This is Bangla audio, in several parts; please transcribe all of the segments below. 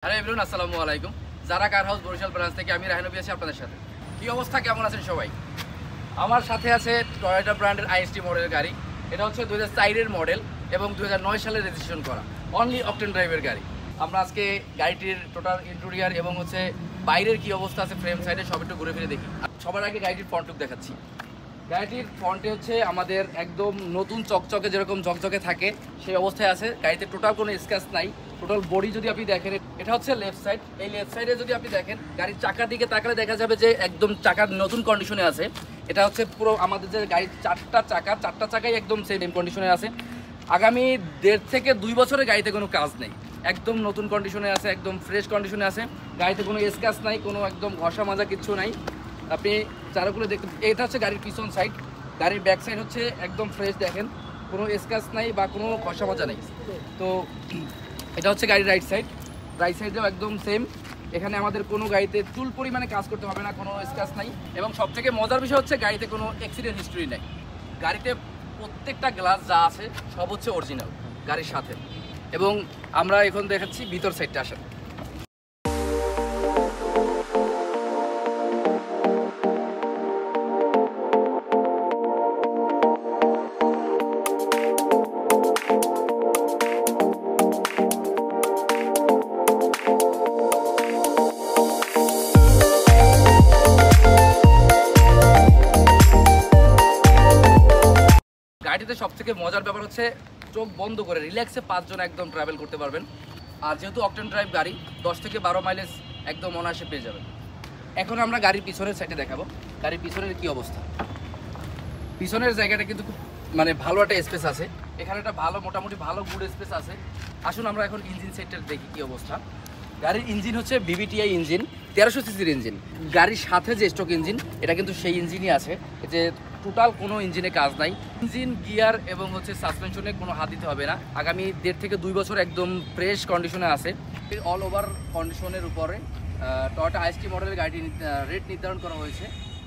হ্যালো এভরিওয়ান, আসসালামু আলাইকুম। যারা কার হাউস বরিশাল ব্রাঞ্চ থেকে আমি রাহিনবী আছি আপনাদের সাথে। কি অবস্থা, কেমন আছেন সবাই? আমার সাথে আছে টয়োটা ব্র্যান্ডের আইএসটি মডেলের গাড়ি। এটা হচ্ছে 2004 এর মডেল এবং 2009 সালে রেজিস্ট্রেশন করা, অনলি অকটেন ড্রাইভের গাড়ি। আমরা আজকে গাড়িটির টোটাল ইন্টেরিয়র এবং হচ্ছে বাইরের কি অবস্থা আছে, ফ্রেম সাইডে সব একটু ঘুরে ফিরে দেখি। সবার আগে গাড়িটির ফ্রন্ট লুক দেখাচ্ছি। গাড়িটির ফ্রন্টে হচ্ছে আমাদের একদম নতুন চকচকে, যেরকম চকচকে থাকে সেই অবস্থায় আছে। গাড়িতে টোটাল কোনো স্ক্র্যাচ নাই। টোটাল বডি যদি আপনি দেখেন, এটা হচ্ছে লেফট সাইড। এই লেফট সাইডে যদি আপনি দেখেন, গাড়ির চাকার দিকে তাকালে দেখা যাবে যে একদম চাকার নতুন কন্ডিশনে আছে। এটা হচ্ছে পুরো আমাদের যে গাড়ির চারটা চাকাই একদম সেম কন্ডিশনে আছে। আগামী 1.5 থেকে 2 বছরের গাড়িতে কোনো কাজ নেই, একদম নতুন কন্ডিশনে আছে, একদম ফ্রেশ কন্ডিশনে আছে। গাড়িতে কোনো স্ক্র্যাচ নাই, কোনো একদম ঘষা মাজা কিচ্ছু নাই। আপনি চারগুলো দেখতে, এটা হচ্ছে গাড়ির পিছন সাইড। গাড়ির ব্যাক সাইড হচ্ছে একদম ফ্রেশ, দেখেন কোনো স্ক্র্যাচ নাই বা কোনো ঘষা মাজা নেই। তো এটা হচ্ছে গাড়ির রাইট সাইড। রাইট সাইডেও একদম সেম। এখানে আমাদের কোনো গাড়িতে চুল পরিমাণে কাজ করতে হবে না, কোনো স্ক্র্যাচ নাই। এবং সবথেকে মজার বিষয় হচ্ছে গাড়িতে কোনো অ্যাক্সিডেন্ট হিস্ট্রি নেই। গাড়িতে প্রত্যেকটা গ্লাস যা আছে সব হচ্ছে অরিজিনাল গাড়ির সাথে। এবং আমরা এখন দেখাচ্ছি ভিতর সাইডটা। আসেন। গাড়িতে সবথেকে মজার ব্যাপার হচ্ছে চোখ বন্ধ করে রিল্যাক্সে 5 জন একদম ট্রাভেল করতে পারবেন। আর যেহেতু অকটেন ড্রাইভ গাড়ি, 10 থেকে 12 মাইলেজ একদম অনায়াসে পেয়ে যাবেন। এখন আমরা গাড়ির পিছনের সাইডে দেখাবো গাড়ির পিছনের কি অবস্থা। পিছনের জায়গাটা কিন্তু খুব ভালো একটা স্পেস আছে। এখানে একটা মোটামুটি ভালো গুড স্পেস আছে। আসুন আমরা এখন ইঞ্জিন সাইডটা দেখি কি অবস্থা। গাড়ির ইঞ্জিন হচ্ছে ভিভিটিআই ইঞ্জিন, 1300 সিসির ইঞ্জিন। গাড়ির সাথে যে স্টক ইঞ্জিন, এটা কিন্তু সেই ইঞ্জিনই আছে। যে টোটাল কোনো ইঞ্জিনে কাজ নাই। ইঞ্জিন, গিয়ার এবং হচ্ছে সাসপেনশনে কোনো হাত দিতে হবে না। আগামী 1.5 থেকে 2 বছর একদম ফ্রেশ কন্ডিশনে আছে। অল ওভার কন্ডিশনের উপরে টয়োটা আইএসটি মডেলের গাড়িটি রেট নির্ধারণ করা হয়েছে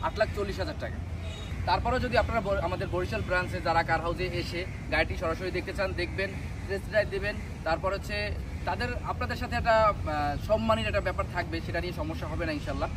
8,40,000 টাকা। তারপরেও যদি আপনারা আমাদের বরিশাল ব্রাঞ্চে যারা কার হাউসে এসে গাড়িটি সরাসরি দেখতে চান, দেখবেন, টেস্ট ড্রাইভ দেবেন, তারপর হচ্ছে আপনাদের সাথে একটা সম্মানের একটা ব্যাপার থাকবে, সেটা নিয়ে সমস্যা হবে না ইনশাল্লাহ।